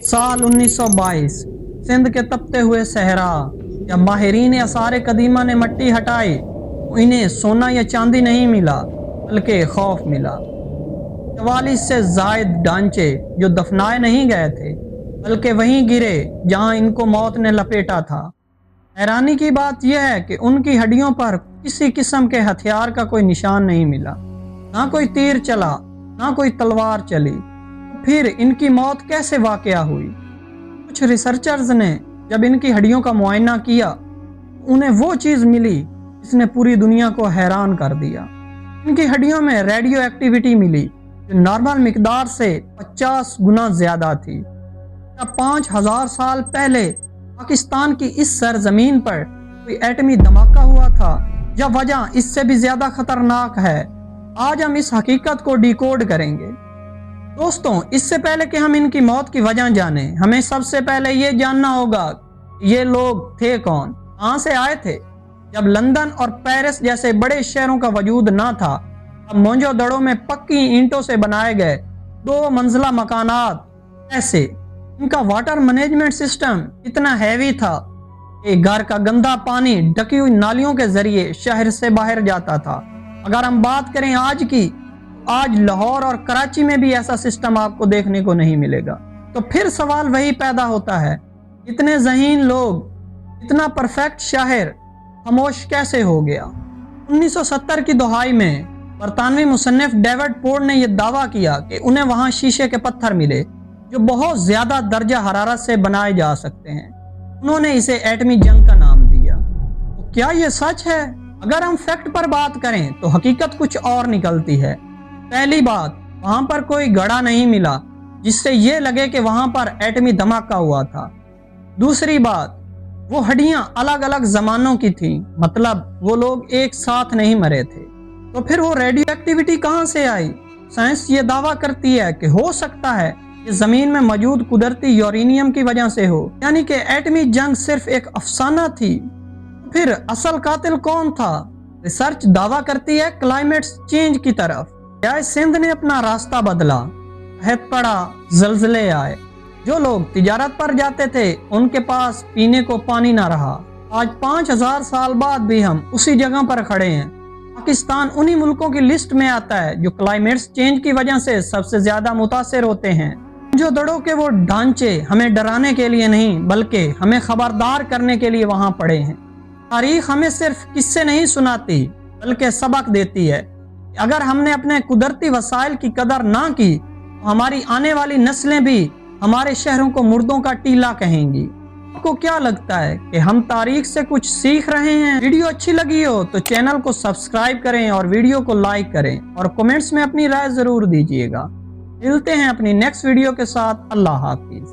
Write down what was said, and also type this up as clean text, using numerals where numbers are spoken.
साल 1922 सिंध के तपते हुए सहरा। जब माहिरीन आसार कदीमा ने मट्टी हटाई, इन्हें सोना या चांदी नहीं मिला बल्कि खौफ मिला। 44 से जायद ढांचे जो दफनाए नहीं गए थे बल्कि वहीं गिरे जहां इनको मौत ने लपेटा था। हैरानी की बात यह है कि उनकी हड्डियों पर किसी किस्म के हथियार का कोई निशान नहीं मिला, ना कोई तीर चला, ना कोई तलवार चली। फिर इनकी मौत कैसे वाकया हुई? कुछ रिसर्चर्स ने जब इनकी हड्डियों का मुआयना किया, उन्हें वो चीज़ मिली जिसने पूरी दुनिया को हैरान कर दिया। इनकी हड्डियों में रेडियो एक्टिविटी मिली जो नॉर्मल मिकदार से 50 गुना ज्यादा थी। क्या 5000 साल पहले पाकिस्तान की इस सरजमीन पर कोई एटमी धमाका हुआ था, या वजह इससे भी ज्यादा खतरनाक है? आज हम इस हकीकत को डिकोड करेंगे। दोस्तों, इससे पहले कि हम इनकी मौत की वजह जाने, हमें सबसे पहले ये जानना होगा ये लोग थे कौन, कहां से आए थे। जब लंदन और पेरिस जैसे बड़े शहरों का वजूद ना था, अब मोहनजोदड़ो में पक्की ईंटों से बनाए गए 2 मंजिला मकानात ऐसे। इनका वाटर मैनेजमेंट सिस्टम इतना हैवी था कि घर का गंदा पानी ढकी हुई नालियों के जरिए शहर से बाहर जाता था। अगर हम बात करें आज की, आज लाहौर और कराची में भी ऐसा सिस्टम आपको देखने को नहीं मिलेगा। तो फिर सवाल वही पैदा होता है, इतने ज़हीन लोग, इतना परफेक्ट शहर खामोश कैसे हो गया? 1970 की दहाई में बरतानवी मुसन्निफ डेविड पोर्ट ने यह दावा किया कि उन्हें वहां शीशे के पत्थर मिले जो बहुत ज्यादा दर्जा हरारत से बनाए जा सकते हैं। उन्होंने इसे एटमी जंग का नाम दिया। तो क्या यह सच है? अगर हम फैक्ट पर बात करें तो हकीकत कुछ और निकलती है। पहली बात, वहां पर कोई गड़ा नहीं मिला जिससे यह लगे कि वहां पर एटमी धमाका हुआ था। दूसरी बात, वो हड्डियां अलग अलग जमानों की थी, मतलब वो लोग एक साथ नहीं मरे थे। तो फिर वो रेडियो एक्टिविटी कहां से आई? साइंस ये दावा करती है कि हो सकता है कि जमीन में मौजूद कुदरती यूरेनियम की वजह से हो, यानी कि एटमी जंग सिर्फ एक अफसाना थी। फिर असल कातिल कौन था? रिसर्च दावा करती है क्लाइमेट चेंज की तरफ। क्या सिंध ने अपना रास्ता बदला? कहत पड़ा, जल्जले आए, जो लोग तिजारत पर जाते थे उनके पास पीने को पानी ना रहा। आज 5000 साल बाद भी हम उसी जगह पर खड़े हैं। पाकिस्तान उन्हीं मुल्कों की लिस्ट में आता है जो क्लाइमेट चेंज की वजह से सबसे ज्यादा मुतासिर होते हैं। जो दड़ों के वो ढांचे हमें डराने के लिए नहीं बल्कि हमें खबरदार करने के लिए वहां पड़े हैं। तारीख हमें सिर्फ किस्से नहीं सुनाती बल्कि सबक देती है। अगर हमने अपने कुदरती वसाइल की कदर ना की तो हमारी आने वाली नस्लें भी हमारे शहरों को मुर्दों का टीला कहेंगी। आपको क्या लगता है कि हम तारीख से कुछ सीख रहे हैं? वीडियो अच्छी लगी हो तो चैनल को सब्सक्राइब करें और वीडियो को लाइक करें और कमेंट्स में अपनी राय जरूर दीजिएगा। मिलते हैं अपनी नेक्स्ट वीडियो के साथ। अल्लाह हाफिज।